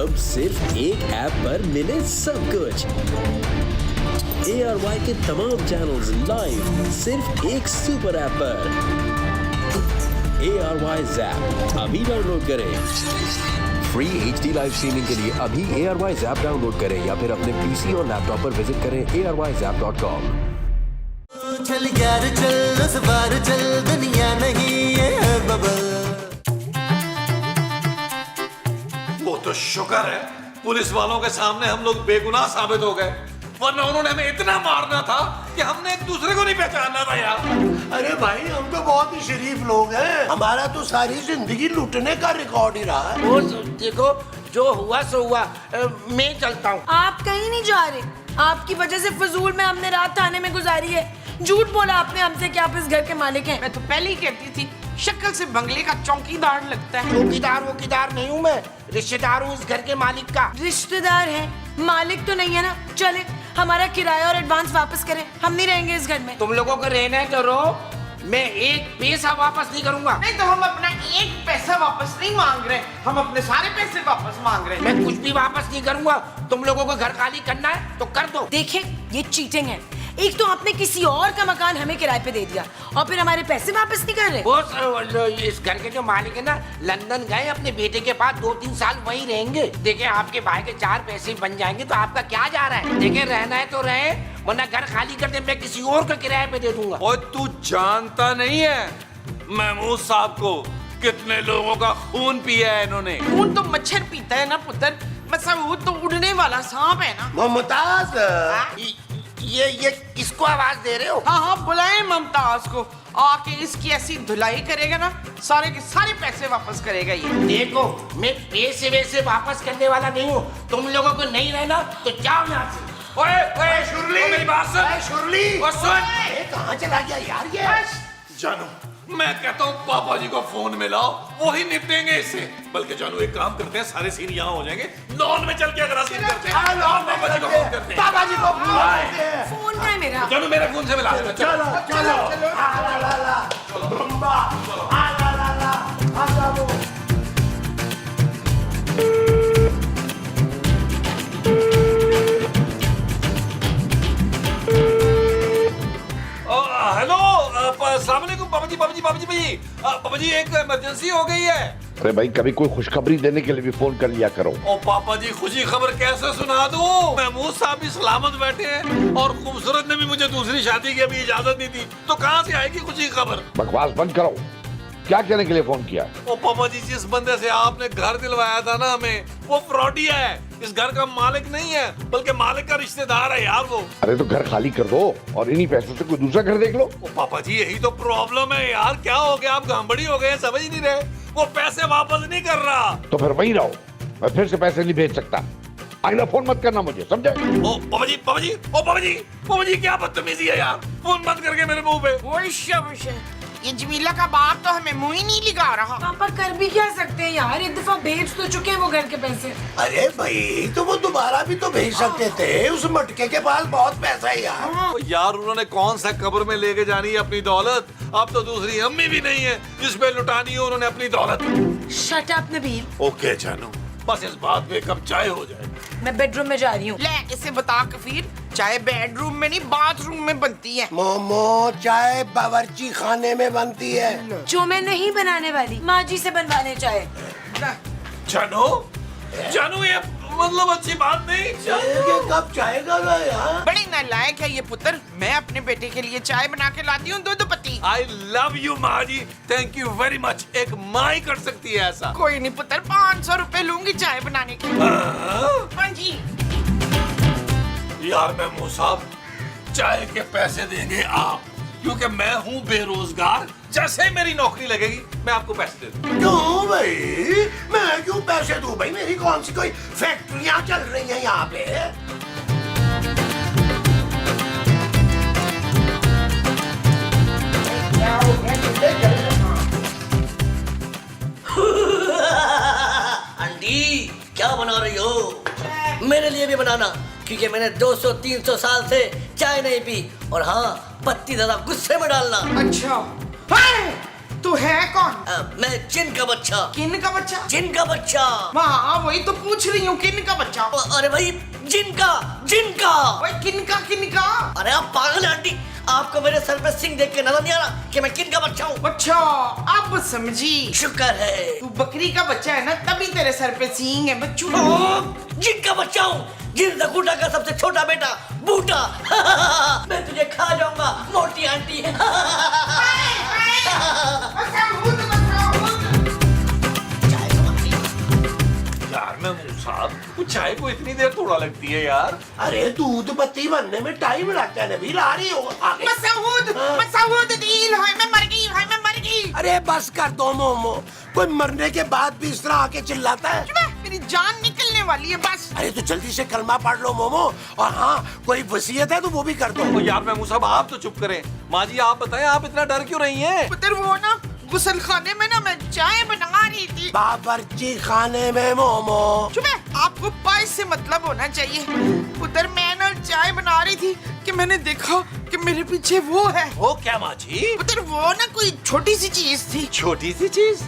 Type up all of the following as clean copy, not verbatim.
अब सिर्फ एक ऐप पर मिले सब कुछ। ARY के तमाम चैनल्स लाइव सिर्फ एक सुपर ऐप पर। ARY Zap अभी डाउनलोड करें। फ्री HD लाइव स्ट्रीमिंग के लिए अभी ARY Zap डाउनलोड करें या फिर अपने PC और लैपटॉप पर विजिट करें aryzap.com। चल यार चल उस बार चल दुनिया नहीं ये है बबल। वो तो शुक्र है पुलिस वालों के सामने हम लोग बेगुनाह साबित हो गए, वरना उन्होंने हमें इतना मारना था कि हमने एक दूसरे को नहीं पहचानना था यार। अरे भाई हम तो बहुत ही शरीफ लोग हैं, हमारा तो सारी जिंदगी लूटने का रिकॉर्ड ही रहा है। वो देखो जो हुआ सो हुआ, मैं चलता हूँ। आप कहीं नहीं जा रहे, आपकी वजह से फजूल में हमने रात थाने में गुजारी है। झूठ बोला आपने हमसे कि आप इस घर के मालिक हैं। मैं तो पहले ही कहती थी शक्ल से बंगले का चौकीदार लगता है। चौकीदार वोकीदार नहीं हूँ मैं, रिश्तेदार हूँ इस घर के मालिक का। रिश्तेदार है, मालिक तो नहीं है ना। चले हमारा किराया और एडवांस वापस करें, हम नहीं रहेंगे इस घर में। तुम लोगों को रहना है तो रहो, मैं एक पैसा वापस नहीं करूंगा। नहीं तो हम अपना एक पैसा वापस नहीं मांग रहे, हम अपने सारे पैसे वापस मांग रहे हैं। मैं कुछ भी वापस नहीं करूंगा। तुम लोगों को घर खाली करना है तो कर दो। देखें ये चीटिंग है। एक तो आपने किसी और का मकान हमें किराए पे दे दिया और फिर हमारे पैसे वापस नहीं कर रहे। वो इस घर के जो मालिक है ना, लंदन गए अपने बेटे के पास, 2-3 साल वहीं रहेंगे। देखे आपके भाई के 4 पैसे बन जाएंगे तो आपका क्या जा रहा है। देखे रहना है तो रहे, वरना घर खाली कर दे, मैं किसी और का किराए पे दे दूंगा। और तू जानता नहीं है महमूद साहब को कितने लोगों का खून पिया है इन्होंने। खून तो मच्छर पीता है ना पुत्र, मतलब वो तो उड़ने वाला सांप है ना। मुमताज ये किसको आवाज दे रहे हो? हाँ बुलाए ममताज को, आके इसकी ऐसी धुलाई करेगा ना, सारे के सारे पैसे वापस करेगा ये। देखो मैं पैसे वैसे वापस करने वाला नहीं हूँ, तुम लोगों को नहीं रहना तो जाओ यहाँ से। ओए शुरली, मेरी बात सुन। शुरली सुन, कहाँ चला गया यार ये? जानू मैं कहता हूँ पापा जी को फोन मिलाओ, वो ही निपटेंगे इससे। बल्कि जानू एक काम करते हैं, सारे सीन यहाँ हो जाएंगे, लॉन में चल के अगर सीन करते हैं, पापा जी को फोन करते हैं। पापा जी को फोन करते हैं। फोन का है मेरा। जानू मेरे फोन से मिला देना। चलो चलो आ ला ला ला बम्बा आ ला ला ला आ जाओ। हेलो अस्सलाम वालेकुम पापा जी एक इमरजेंसी हो गई है। अरे भाई कभी कोई खुशखबरी देने के लिए भी फोन कर लिया करो। ओ पापा जी खुशी खबर कैसे सुना दूं? महमूद साहब भी सलामत बैठे हैं और खूबसूरत ने भी मुझे दूसरी शादी की अभी इजाजत नहीं दी, तो कहाँ से आएगी खुशी खबर? बकवास बंद करो। क्या कहने के लिए फोन किया? ओ पापा जी जिस बंदे से आपने घर दिलवाया था ना हमें, वो फ्रॉडिया है, इस घर का मालिक नहीं है बल्कि मालिक का रिश्तेदार है यार वो। अरे तो घर खाली कर दो और इन्हीं पैसों से कोई दूसरा घर देख लो। ओ पापा जी यही तो प्रॉब्लम है यार, क्या हो गया आप गांबड़ी हो गए, समझ नहीं रहे। वो पैसे वापस नहीं कर रहा। तो फिर वहीं रहो, मैं फिर से पैसे नहीं भेज सकता। आइना फोन मत करना मुझे, समझे? ओ पापा जी क्या बदतमीजी है यार, फोन बंद करके मेरे मुंह पे। ये जमीला का बाप तो हमें मुंह ही नहीं लगा रहा। पापा कर भी क्या सकते हैं यार, एक दफा भेज तो चुके हैं वो घर के पैसे। अरे भाई तो वो दोबारा भी तो भेज सकते थे, उस मटके के पास बहुत पैसा है यार। यार उन्होंने कौन सा कब्र में लेके जानी है अपनी दौलत, अब तो दूसरी अम्मी भी नहीं है जिसपे लुटानी है उन्होंने अपनी दौलत। Shut up Nabeel. ओके जानू, बस इस बात पे कब चाय हो जाए। मैं बेडरूम में जा रही हूँ। ले इसे बता कफीर, चाय बेडरूम में नहीं बाथरूम में बनती है। मोमो चाय बावर्ची खाने में बनती है। जो मैं नहीं बनाने वाली, माँ जी से बनवाने चाहे। जानू ये मतलब अच्छी बात नहीं। ये कब चाहेगा ना यार? बड़ी नालायक है ये पुत्र, मैं अपने बेटे के लिए चाय बना के लाती हूँ दूध पत्ती। आई लव यू माँ जी, थैंक यू वेरी मच। एक माँ ही कर सकती है ऐसा। कोई नहीं पुत्र, 500 रुपए लूंगी चाय बनाने के लिए। हाँ जी। यार महमूद साहब चाय के पैसे देंगे आप, क्योंकि मैं हूँ बेरोजगार। जैसे ही मेरी नौकरी लगेगी मैं आपको पैसे दे दूँ। क्यों भाई, मैं क्यों पैसे दूं भाई? मेरी कौन सी कोई फैक्ट्रियां चल रही हैं यहाँ पे? आंटी क्या बना रही हो? मेरे लिए भी बनाना, क्योंकि मैंने 200-300 साल से चाय नहीं पी। और हाँ, पत्ती ज़रा गुस्से में डालना। अच्छा तो है कौन? मैं जिन का बच्चा। किन का बच्चा? जिन का बच्चा। हाँ वही तो पूछ रही हूँ, किन का बच्चा? अरे भाई जिनका जिनका। भाई किनका किनका? अरे आप पागल हैं आंटी, आपको मेरे सर पे सिंह देख के नजर नहीं आ रहा कि मैं किन का बच्चा हूँ? अच्छा अब समझी। शुक्र है। तू बकरी का बच्चा है ना, तभी तेरे सर पे सींग है बच्चू। जिनका बच्चा हूँ, जिन जकूटा का सबसे छोटा बेटा बूटा। मैं तुझे खा जाऊंगा मोटी आंटी। यार मैं साहब, वो चाय को इतनी देर थोड़ा लगती है यार। अरे दूध पत्ती बनने में टाइम लगता है नबील, आ रही हो आगे। मसूद दिल हाय मैं मर गई, हाय मैं मर गई। अरे बस कर दो मोमो, कोई मरने के बाद भी इस तरह आके चिल्लाता है? मेरी जान निकलने वाली है बस। अरे तो जल्दी से कलमा पढ़ लो मोमो, और हाँ कोई वसीयत है तो वो भी कर दो। ओ यार मैं साहब आप तो चुप करें। माँ जी आप बताएं, आप इतना डर क्यों रही हैं? पुत्र वो ना गुसल खाने में ना मैं चाय बना रही थी। बावर्ची खाने में मोमो। चुप है, आपको पाइस से मतलब होना चाहिए। उधर मैं ना चाय बना रही थी कि मैंने देखा कि मेरे पीछे वो है। वो क्या माँ जी? उधर वो ना कोई छोटी सी चीज थी। छोटी सी चीज?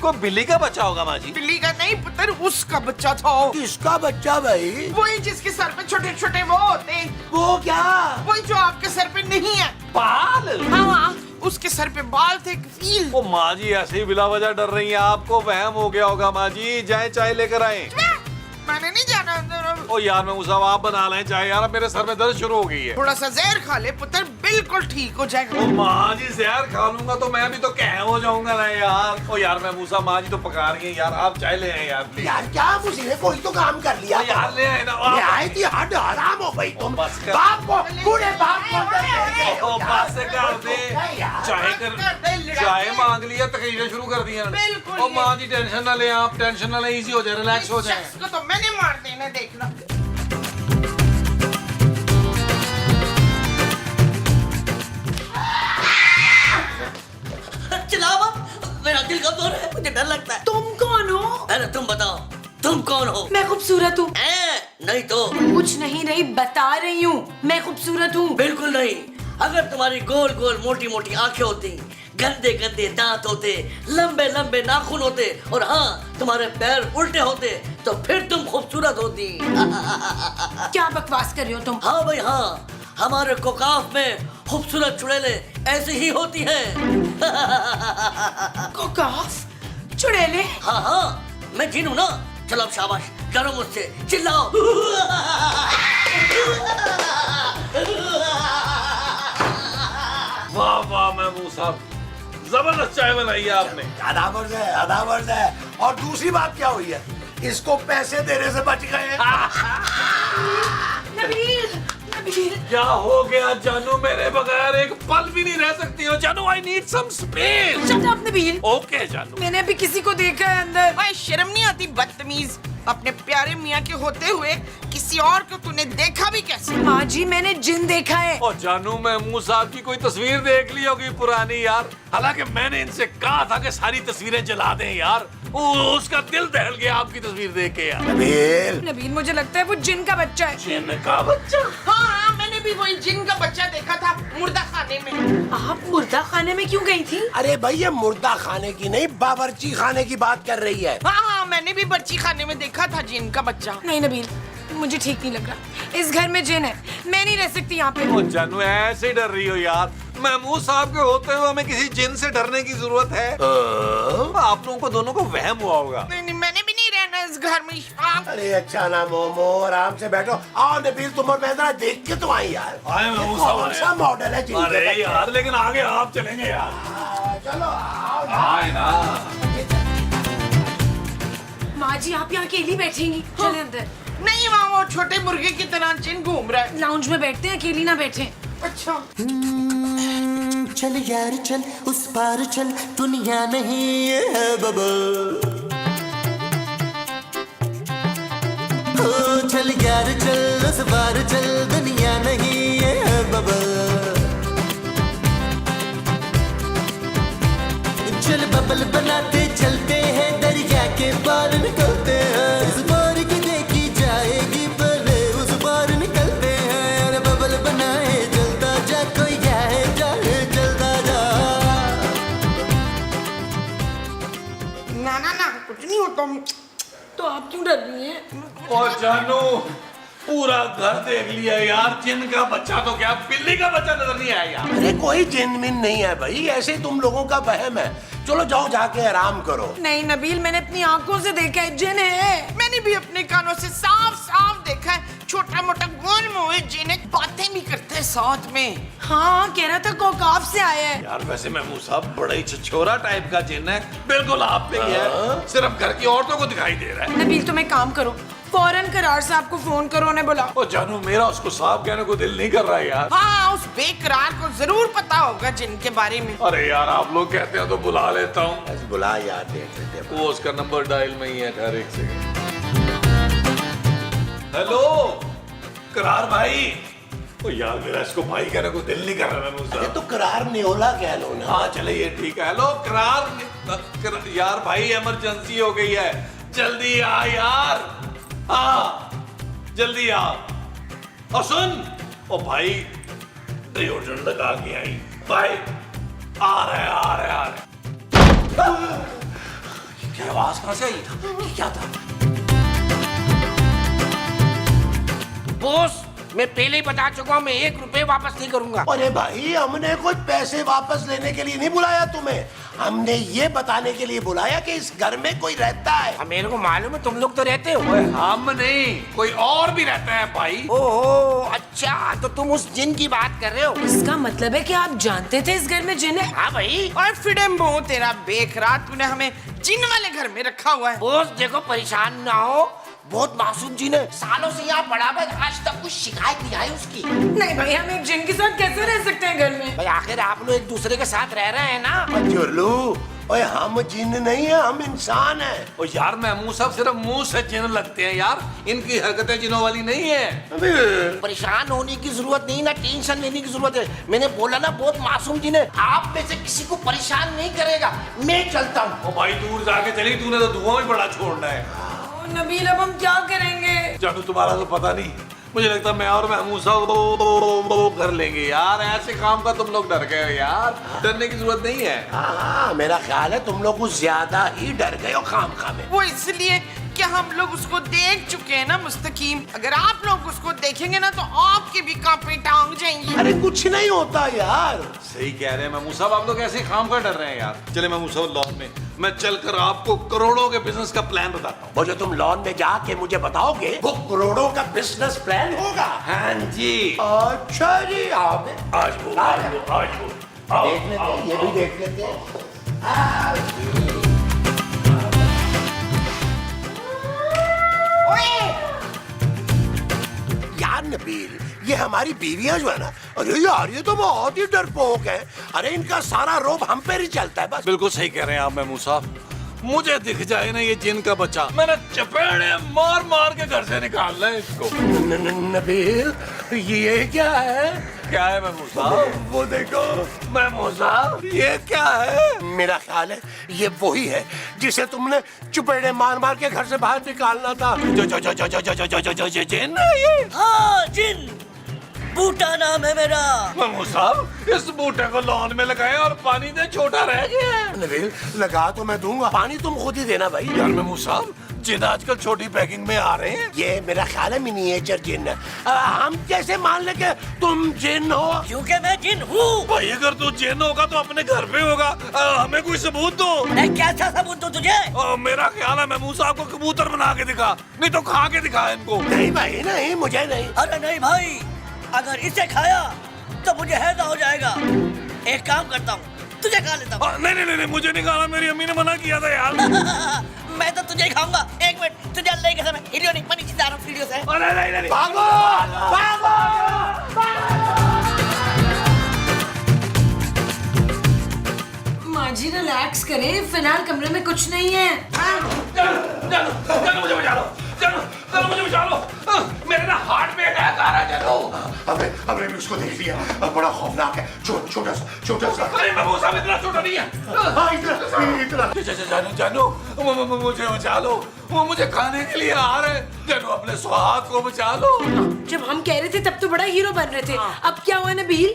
कोई बिल्ली का बच्चा होगा माँ जी? बिल्ली का नहीं पुत्र, उसका बच्चा था। किसका बच्चा भाई? वही जिसके सर पे छोटे छोटे वो होते। वो क्या? वही जो आपके सर पे नहीं है। बाल? हाँ उसके सर पे बाल थे, कफील। ओ माँ जी ऐसे ही बिला वजह डर रही हैं, आपको वहम हो गया होगा माँ जी। जाए चाय लेकर आए। मैंने नहीं जाना अंदर। ओ यार मैं साहब आप बना लें चाय यार, मेरे सर में दर्द शुरू हो गई है। थोड़ा सा जहर खा ले पुत्र, बिल्कुल ठीक हो जाएगा। ओ माँ जी जहर खा लूंगा तो मैं भी तो कह हो जाऊंगा ना यार। ओ यार मैं मूसा, माँ जी तो पका रही हैं यार, आप चाय ले आए यार प्लीज। यार क्या मुझे कोई तो काम कर लिया। ओ यार ले आए ना। ले आई थी, हद हराम हो गई तुम। बस कर। बाप को, पूरे बाप को ओ बस कर दे। चाय कर, चाय मांग लिया, तकरीरें शुरू कर दी। बिल्कुल। ओ माँ जी टेंशन ना ले, आप टेंशन ना ले, इजी हो जाए, रिलैक्स हो जाए। शख्स को तो मैंने मार देना, देखना। चिल्लाओ मत, मेरा दिल कमजोर है, मुझे डर लगता है। तुम कौन हो? अरे तुम बताओ, तुम कौन हो? मैं खूबसूरत हूँ। नहीं तो कुछ नहीं रही, बता रही हूँ मैं खूबसूरत हूँ। बिल्कुल नहीं। अगर तुम्हारी गोल गोल मोटी मोटी आंखें होती, गंदे गंदे दांत होते, लंबे लंबे नाखून होते, और हाँ तुम्हारे पैर उल्टे होते, तो फिर तुम खूबसूरत होती। क्या बकवास कर रहे हो तुम? हाँ भाई हाँ, हमारे कोकाफ में खूबसूरत चुड़ैले ऐसी ही होती हैं। कोकाफ? चुड़ैले? हाँ हाँ, मैं जिन हूँ ना। चलो अब शाबाश, करो मुझसे, चिल्लाओ। वाह वाह महबूब साहब, जबरदस्त चाय बनाई है आपने। अदावर्ज है, अदावर्ज है। और दूसरी बात क्या हुई है, इसको पैसे देने से बच गए। नबील, नबील। क्या हो गया जानू, मेरे बगैर एक पल भी नहीं रह सकती हो जानू। I need some space. Shut up Nabeel. Okay जानू। मैंने अभी किसी को देखा है अंदर। भाई शर्म नहीं आती बदतमीज, अपने प्यारे मियाँ के होते हुए किसी और को तूने देखा भी कैसे? माँ जी मैंने जिन देखा है। और जानू महमूद साहब की कोई तस्वीर देख ली होगी पुरानी यार। हालांकि मैंने इनसे कहा था कि सारी तस्वीरें जला दें यार। उसका दिल दहल गया आपकी तस्वीर देख के यार। नबील मुझे लगता है वो जिन का बच्चा है। जिन का बच्चा? हाँ मैंने भी वही जिन का बच्चा देखा था मुर्दा खाने में। आप मुर्दा खाने में क्यों गई थी? अरे भाई ये मुर्दा खाने की नहीं, बावर्ची खाने की बात कर रही है। हाँ मैंने भी बर्ची खाने में देखा था जिन का बच्चा। नहीं नबील, मुझे ठीक नहीं लग रहा। इस घर में जिन है, मैं नहीं रह सकती यहाँ पे। ओ जानू ऐसे डर रही हो यार। महमूद साहब के होते हुए हमें किसी जिन से डरने की जरूरत है? आप लोगों को दोनों को वहम हुआ होगा। नहीं मैंने भी नहीं रहना इस घर में। अरे अच्छा ना मोमो, आराम से बैठो। आओ नबील, तुम और मैं जरा देख के तो आई यार। आए महमूद कौन सा साहब। मॉडल है जिन के अरे बच्चे? यार लेकिन आगे आप चलेंगे यार। चलो आओ ना। आए ना। माँ जी आप यहाँ अकेली बैठेंगी? चले अंदर। नहीं वहाँ वो छोटे मुर्गे की तरह जिन घूम रहा है। लाउंज में बैठते हैं, अकेली ना बैठे। अच्छा चल यार चल उस पार चल, दुनिया नहीं ये है बबल। ओ चल यार चल उस पार चल, दुनिया नहीं ये है बबल। चल बबल बनाते चलते हैं, दरिया के पार निकलते हैं। उस पार की देखी जाएगी पहले, उस पार निकलते हैं। अरे बबल बनाए चलता जा, कोई जाए जाए चलता जा। और जानू पूरा घर देख लिया यार, जिन का बच्चा तो क्या बिल्ली का बच्चा नजर नहीं आया यार। अरे कोई जिन मिन नहीं है भाई, ऐसे ही तुम लोगों का वहम है। चलो जाओ जाके आराम करो। नहीं नबील, मैंने अपनी आंखों से देखा है, जिन है। मैंने भी अपने कानों से साफ साफ देखा है, छोटा मोटा गोल मोए जिन है, बातें भी करते हैं साथ में। हाँ, कह रहा था कोकाफ से आया है। यार वैसे महमूद साहब बड़ा ही छिछोरा टाइप का जिन है, बिल्कुल आप पे ही है, सिर्फ घर की औरतों को दिखाई दे रहा है। नबील तुम एक काम करो, फौरन करार साहब को फोन करो, उन्हें बुलाओ। और जानू मेरा उसको साहब कहने को दिल नहीं कर रहा है यार। हाँ, उस बेकरार को जरूर पता होगा जिन के बारे में। अरे यार आप लोग कहते हो तो बुला लेता हूँ। बस बुला यार, देख लेते हैं। वो उसका नंबर डायल में ही है, ठहर एक सेकंड। हेलो करार भाई। ओ यार मेरा इसको भाई कहने को दिल नहीं कर रहा महमूद अरे साहब। तो करार नेओला कह लो ना। हाँ चलिए ठीक है। हेलो यार भाई इमरजेंसी हो गई है, जल्दी आ यार। हाँ जल्दी आ। और सुन ओ भाई डिओड्रेंट लगा के आई भाई। आ रहे क्या आवाज कहां से आई? ये क्या था? बॉस मैं पहले ही बता चुका हूँ, मैं 1 रुपए वापस नहीं करूंगा। अरे भाई हमने कोई पैसे वापस लेने के लिए नहीं बुलाया तुम्हें, हमने ये बताने के लिए बुलाया कि इस घर में कोई रहता है। अब मेरे को मालूम है तुम लोग तो रहते हो। ओए हम नहीं, कोई और भी रहता है भाई। ओहो अच्छा, तो तुम उस जिन की बात कर रहे हो। इसका मतलब है कि आप जानते थे इस घर में जिन है? हाँ भाई। और फिडेम्बो तेरा बेकरार, तूने हमें जिन वाले घर में रखा हुआ है। बॉस देखो परेशान ना हो, बहुत मासूम जिन है, सालों से यहाँ पड़ा है, आज तक कुछ शिकायत नहीं आई उसकी। नहीं भाई, हम एक जिन के साथ कैसे रह सकते हैं घर में? भाई आखिर आप लोग एक दूसरे के साथ रह रहे हैं ना। जुर्लू, ओए हम जिन नहीं है, हम इंसान है। ओ यार महमूद साहब सिर्फ मुंह से जिन लगते हैं यार, इनकी हरकतें जिनों वाली नहीं है। परेशान होने की जरूरत नहीं, ना टेंशन लेने की जरूरत है। मैंने बोला ना बहुत मासूम जिन है, आप में से किसी को परेशान नहीं करेगा। मैं चलता हूँ। ओ भाई दूर जाके चली, तूने तो धुआं भी बड़ा छोड़ना है। नबील अब हम क्या करेंगे? जानू तुम्हारा तो पता नहीं, मुझे लगता है मैं और महमूद साहब कर लेंगे यार। ऐसे काम का तुम लोग डर गए हो यार, डरने की जरूरत नहीं है। हाँ मेरा ख्याल है तुम लोग कुछ ज्यादा ही डर गए हो खाम में। वो इसलिए कि हम लोग उसको देख चुके हैं ना मुस्तकीम। अगर आप लोग उसको देखेंगे ना तो आपके भी कांपे टांग जाएंगी। अरे कुछ नहीं होता यार। सही कह रहे हैं महमूद साहब, आप लोग ऐसे काम कर डर रहे हैं यार। चले महमूद साहब लॉन में, मैं चलकर आपको करोड़ों के बिजनेस का प्लान बताता हूँ। वो जो तुम लॉन में जाके मुझे बताओगे वो करोड़ों का बिजनेस प्लान होगा। हाँ जी। अच्छा जी, आओ आज वो आओ। देख लेते हैं, ये भी देख लेते हैं। यार नबील, ये हमारी बीवियां जो है ना, अरे यार ये तो बहुत ही डरपोक है। अरे इनका सारा रोब हम पे ही चलता है बस। बिल्कुल सही कह रहे हैं आप महमूद साहब। मुझे दिख जाए ना ये जिन का बच्चा, मैंने चपेड़े मार मार के घर से निकालना है इसको। नबील ये क्या है? क्या है महमूद साहब? वो देखो महमूद साहब, ये क्या है? मेरा ख्याल है ये वही है जिसे तुमने चुपेड़े मार मार के घर से बाहर निकालना था। जो जिन है ये? हाँ जिन, बूटा नाम है मेरा। महमूद साहब इस बूटे को लॉन में लगाए और पानी दे, छोटा रह गया है। नबील लगा तो मैं दूंगा, पानी तुम खुद ही देना भाई। यार महमूद साहब जिन आजकल छोटी पैकिंग में आ रहे हैं। ये मेरा ख्याल है मिनिएचर जिन है। हम कैसे मान ले कि तुम जिन हो? क्योंकि मैं जिन हूँ। भाई अगर तू जिन होगा तो अपने घर पे होगा, हमें कोई सबूत दो। मैं कैसा सबूत दूं तुझे? मेरा ख्याल है महमूद साहब को कबूतर बना के दिखा, नहीं तो खा के दिखा इनको। नहीं भाई नहीं, मुझे नहीं। अरे नहीं भाई, अगर इसे खाया तो मुझे हैजा हो जाएगा। एक काम करता हूँ, तुझे खा लेता हूँ। नहीं मुझे नहीं खाना, मेरी अम्मी ने मना किया था यार। मैं तो तुझे ही खाऊंगा। 1 मिनट, तुझे अल्लाह की कसम, वीडियो नहीं, मैं नीचे जा रहा हूँ वीडियो से। नहीं। भागो भागो। माँ जी रिलैक्स करें, फिलहाल कमरे में कुछ नहीं है। चलो मुझे बचा लो, चलो मुझे बचा लो। मेरे ना हार्ट में अटैक आ रहा है। चलो हमने भी उसको देख लिया, अब बड़ा खौफनाक है। छोटा सा। अरे महमूद साहब इतना छोटा नहीं है। हाँ इतना। जानू मुझे बचा लो, वो मुझे खाने के लिए आ रहे हैं। जानू अपने सुहाग को बचा लो। जब हम कह रहे थे तब तो बड़ा हीरो बन रहे थे, अब क्या हुआ नबील?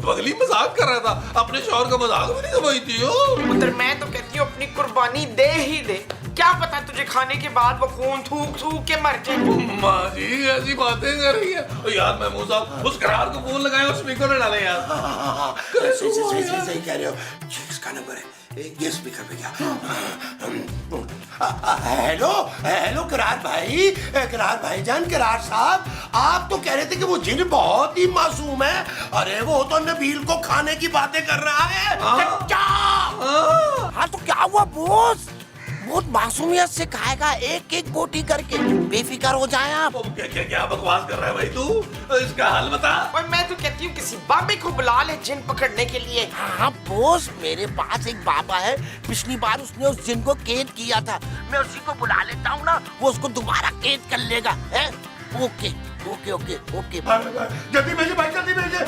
बगली मजाक कर रहा था, अपने शौहर का मजाक भी नहीं समझती हो। उधर मैं तो कहती हूँ अपनी कुर्बानी दे ही दे, क्या पता तुझे खाने के बाद वो खून थूक थूक के मर जाए। माँ जी ऐसी बातें कर रही है यार। महमूद साहब उस करार को फोन लगाए और स्पीकर में डाले यार। सही कह रहे हो। इसका नंबर है, ये स्पीकर पे क्या? हेलो हेलो करार भाई, करार भाईजान, करार साहब, आप तो कह रहे थे कि वो जिन बहुत ही मासूम है। अरे वो तो नबील को खाने की बातें कर रहा है। क्या? हाँ तो क्या हुआ बॉस? बहुत मासूमियत से खाएगा, एक एक बोटी करके, बेफिक्र हो जाए आप। क्या बकवास कर रहा है भाई तू? इसका हल बता। और मैं तो कहती हूँ किसी बाबे को बुला ले जिन पकड़ने के लिए। हाँ बॉस, मेरे पास एक बाबा है, पिछली बार उसने उस जिन को कैद किया था, मैं उसी को बुला लेता हूँ ना, वो उसको दोबारा कैद कर लेगा। है? Okay okay okay okay. जल्दी भेजिए भाई, जल्दी भेजिए।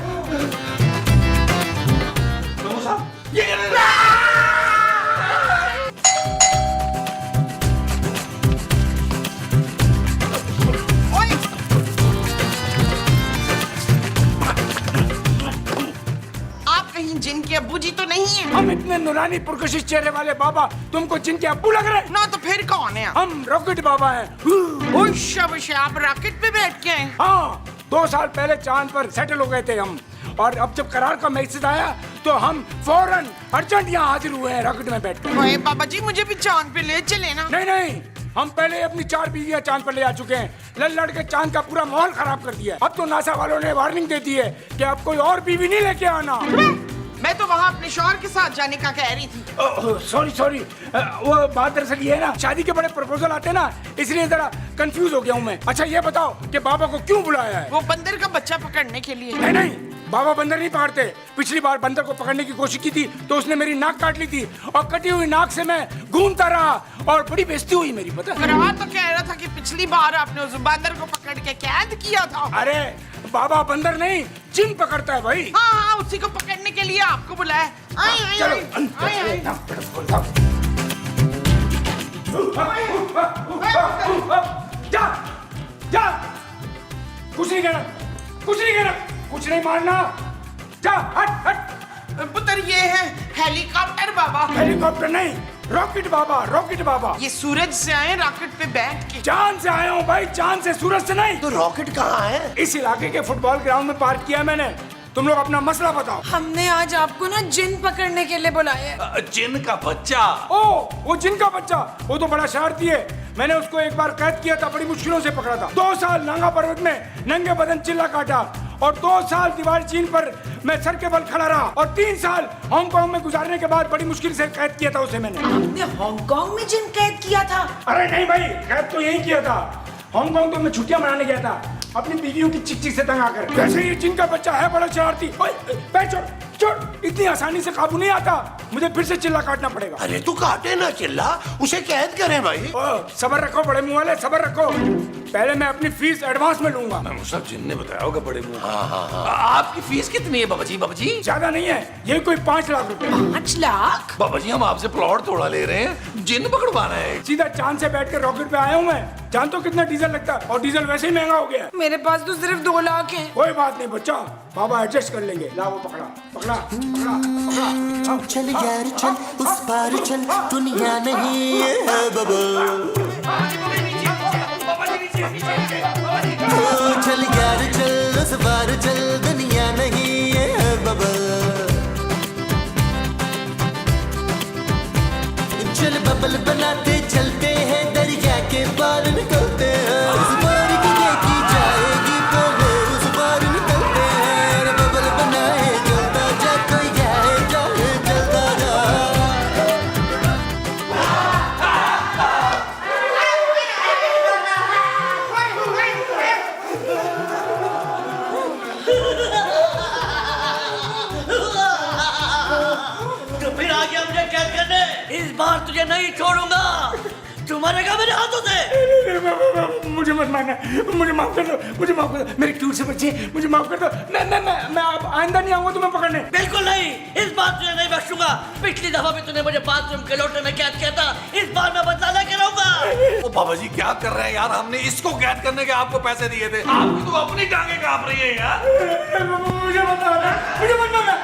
जिन के अब्बू जी तो नहीं है? हम इतने नूरानी पुरकशिश चेहरे वाले बाबा तुमको जिन के अब्बू लग रहे? ना तो फिर कौन है? हम रॉकेट बाबा हैं। उश, आप रॉकेट पे बैठ के हैं? हाँ, 2 साल पहले चांद पर सेटल हो गए थे हम, और अब जब करार का मैसेज आया तो हम फौरन अर्जेंट यहाँ हाजिर हुए हैं रॉकेट में बैठकर। ओए बाबा जी, मुझे भी चांद पे ले चले ना। नहीं नहीं, हम पहले अपनी 4 बीवियां चांद पर ले आ चुके हैं। लड़ के चांद का पूरा माहौल खराब कर दिया। अब तो नासा वालों ने वार्निंग दे दी है कि अब कोई और बीवी नहीं लेके आना। मैं तो वहाँ अपने शौहर के साथ जाने का कह रही थी। सॉरी, वो बात दरअसल ये है ना, शादी के बड़े प्रपोजल आते हैं ना, इसलिए जरा कंफ्यूज हो गया हूँ मैं। अच्छा ये बताओ कि बाबा को क्यों बुलाया है? वो बंदर का बच्चा पकड़ने के लिए। नहीं, बाबा बंदर नहीं पकड़ते। पिछली बार बंदर को पकड़ने की कोशिश की थी तो उसने मेरी नाक काट ली थी, और कटी हुई नाक से मैं घूमता रहा और बड़ी बेइज्जती हुई मेरी, पता है? करार तो कह रहा था कि पिछली बार आपने उस बंदर को पकड़ के कैद किया था। अरे बाबा बंदर नहीं, जिन पकड़ता है भाई। हाँ, उसी को पकड़ने के लिए आपको बुलाया। जा, कुछ नहीं कहना, कुछ नहीं मारना, जा, हट। पुत्र ये है हेलीकॉप्टर बाबा। हेलीकॉप्टर नहीं, रॉकेट बाबा। ये सूरज से आए रॉकेट पे बैठ के। चांद से आया हूँ भाई, चांद से, सूरज से नहीं। तो रॉकेट कहाँ है? इस इलाके के फुटबॉल ग्राउंड में पार्क किया मैंने। तुम लोग अपना मसला बताओ। हमने आज आपको ना जिन पकड़ने के लिए बुलाया है। जिन का बच्चा? ओ, वो जिन का बच्चा, वो तो बड़ा शरारती है। मैंने उसको एक बार कैद किया था, बड़ी मुश्किलों से पकड़ा था। 2 साल नांगा पर्वत में नंगे बदन चिल्ला काटा, और 2 साल दीवार चीन पर मैं सर के बल खड़ा रहा, और 3 साल हांगकांग में गुजारने के बाद बड़ी मुश्किल से कैद किया था उसे मैंने। आपने हांगकांग में जिन कैद किया था? अरे नहीं भाई, कैद तो यही किया था। हांगकांग तो मैं छुट्टियां मनाने गया था अपनी बीवियों की चिक से तंग आकर। वैसे ही जिनका बच्चा है बड़ा शरारती। पैर छोड़, इतनी आसानी से काबू नहीं आता, मुझे फिर से चिल्ला काटना पड़ेगा। अरे तू काटे ना चिल्ला, उसे कैद करें भाई। सबर रखो बड़े मुंह वाले, सबर रखो। पहले मैं अपनी फीस एडवांस में लूंगा। सब जिन ने बताया होगा बड़े मुंह। आपकी फीस कितनी है बाबा जी? ज्यादा नहीं है, ये कोई 5 लाख रुपए। 5 लाख? बाबा जी हम आपसे प्लॉट थोड़ा ले रहे हैं, जिन पकड़वाना है। सीधा चांद से बैठ कर रॉकेट पे आया हूँ मैं। जानते हो कितना डीजल लगता है, और डीजल वैसे ही महंगा हो गया। मेरे पास तो सिर्फ 2 लाख है। कोई बात नहीं बच्चा, बाबा एडजस्ट कर लेंगे। ला वो पकड़ा। चल यार चल, उस पार चल, दुनिया नहीं है बबल। चल यार चल, उस पार चल, दुनिया नहीं है बबल। चल बबल बनाते चलते हैं, दरिया के पार निकलते हैं। उस पार की देखी जाएगी पहले, उस पार निकलते हैं। बबल बनाए चलता जा, कोई जाए जाए चलता जा। तो फिर आ गया मुझे कैद करने। इस बार तुझे नहीं छोड़ूंगा, तू मरेगा मेरे हाथों से। मुझे मत मारना, मुझे माफ कर दो, मुझे माफ कर दो, मेरे क्यूट से बच्चे, मुझे माफ कर दो। मैं अब आइंदा नहीं आऊंगा तुम्हें पकड़ने। बिल्कुल नहीं, इस बार तुझे नहीं बख्शूंगा। पिछली दफा भी तूने मुझे बाथरूम के लोटे में कैद किया था, इस बार मैं बदला लेकर आऊंगा। ओ बाबा जी क्या कर रहे हैं यार, हमने इसको कैद करने के आपको पैसे दिए थे, आपकी तो अपनी टांगे कांप रही है यार। मुझे मत मारना, मुझे मत मारना।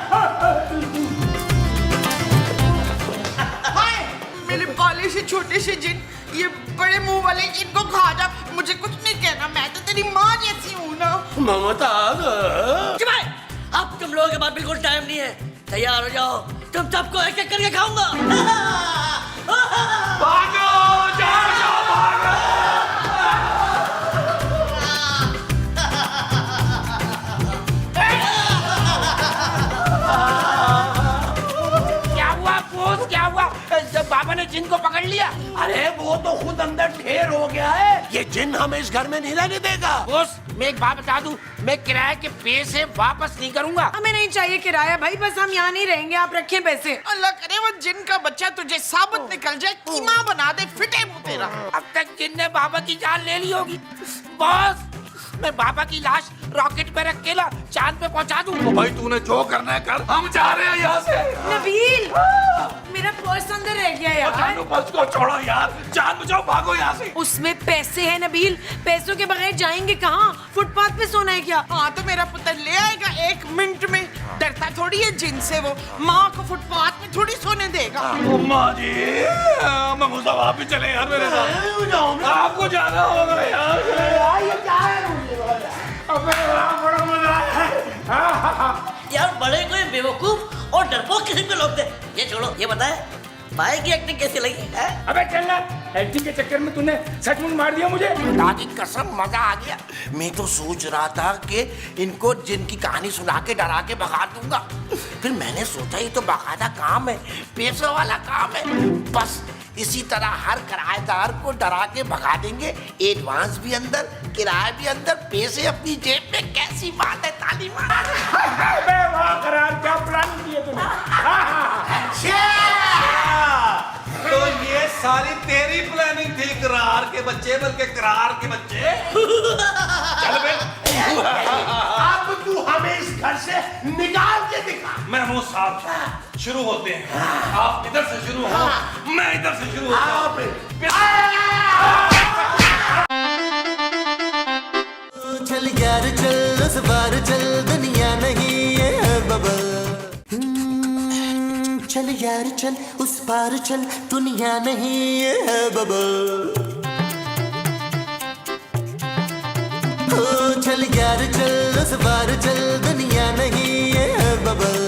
मेरे पाले से छोटे से जिन, ये बड़े मुंह वाले इनको खा जा, मुझे कुछ नहीं कहना, मैं तो तेरी माँ जैसी हूँ ना। ममता चुप है, अब तुम लोगों के पास बिल्कुल टाइम नहीं है, तैयार हो जाओ, तुम सबको एक एक करके खाऊंगा। भागो, जाओ जाओ भागो। क्या हुआ बोस, क्या हुआ? जब बाबा ने जिन को पकड़ लिया। अरे वो तो खुद अंदर ढेर हो गया है, ये जिन हमें इस घर में नहीं रहने देगा। बोस मैं एक बात बता दूं, मैं किराए के पैसे वापस नहीं करूंगा। हमें नहीं चाहिए किराया भाई, बस हम यहाँ नहीं रहेंगे, आप रखें पैसे। अल्लाह करे वो जिन का बच्चा तुझे साबुत निकल जाए, कीमा बना दे, फिटे मुंह तेरा। अब तक जिन ने बाबा की जान ले ली होगी। बॉस मैं बाबा की लाश रॉकेट पे रख के चांद पे पहुंचा दूं। तो भाई तूने जो करना है कर, हम जा रहे हैं यहाँ से। नबील, मेरा पर्स अंदर रह गया यार। जानू बस को छोड़ो यार, जान बचाओ, भागो यहाँ से। उसमें पैसे हैं नबील, पैसों के बगैर जाएंगे कहाँ? फुटपाथ पे सोना है क्या? हाँ तो मेरा पुत्र ले आएगा 1 मिनट में, डरता थोड़ी है जिन से वो, माँ को फुटपाथ में थोड़ी सोने देगा। अम्मा जी, महमूद साहब आप भी चले यार मेरे साथ, आपको जाना होगा यार। बड़ा मजा आया। यार बड़े कोई बेवकूफ और डरपोक किस्म के लोग थे। ये छोड़ो, ये बताए भाई की एक्टिंग कैसी लगी है? अबे चलना, एक्टिंग के चक्कर में तूने सचमुच मार दिया मुझे। खुदा की कसम मजा आ गया। मैं तो सोच रहा था कि इनको जिन की कहानी सुना के डरा के भगा दूंगा, फिर मैंने सोचा ये तो बाकायदा काम है, पैसों वाला काम है। बस इसी तरह हर किराएदार को डरा के भगा देंगे, एडवांस भी अंदर, किराया भी अंदर, पैसे अपनी जेब में। कैसी बात है तालीमा। अबे वाह करार, क्या प्लान किया तूने? तो ये सारी तेरी प्लानिंग थी, करार के बच्चे, बल्कि करार के बच्चे। चल बे, अब तू हमें इस घर से निकाल के दिखा। महमूद साहब शुरू होते हैं, आप इधर से शुरू हो, मैं इधर से शुरू होता हूँ। चल यार चल, उस बार चल, दुनिया नहीं है बबल। चल यार चल, उस पार चल, दुनिया नहीं है बबल। चल यार चल, उस बार चल, दुनिया नहीं है बबल।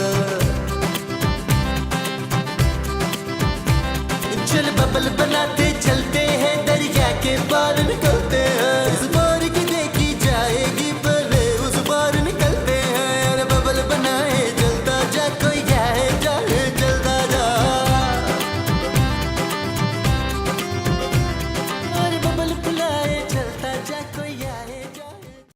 चल बबल बनाते चलते हैं, दरिया के पार निकल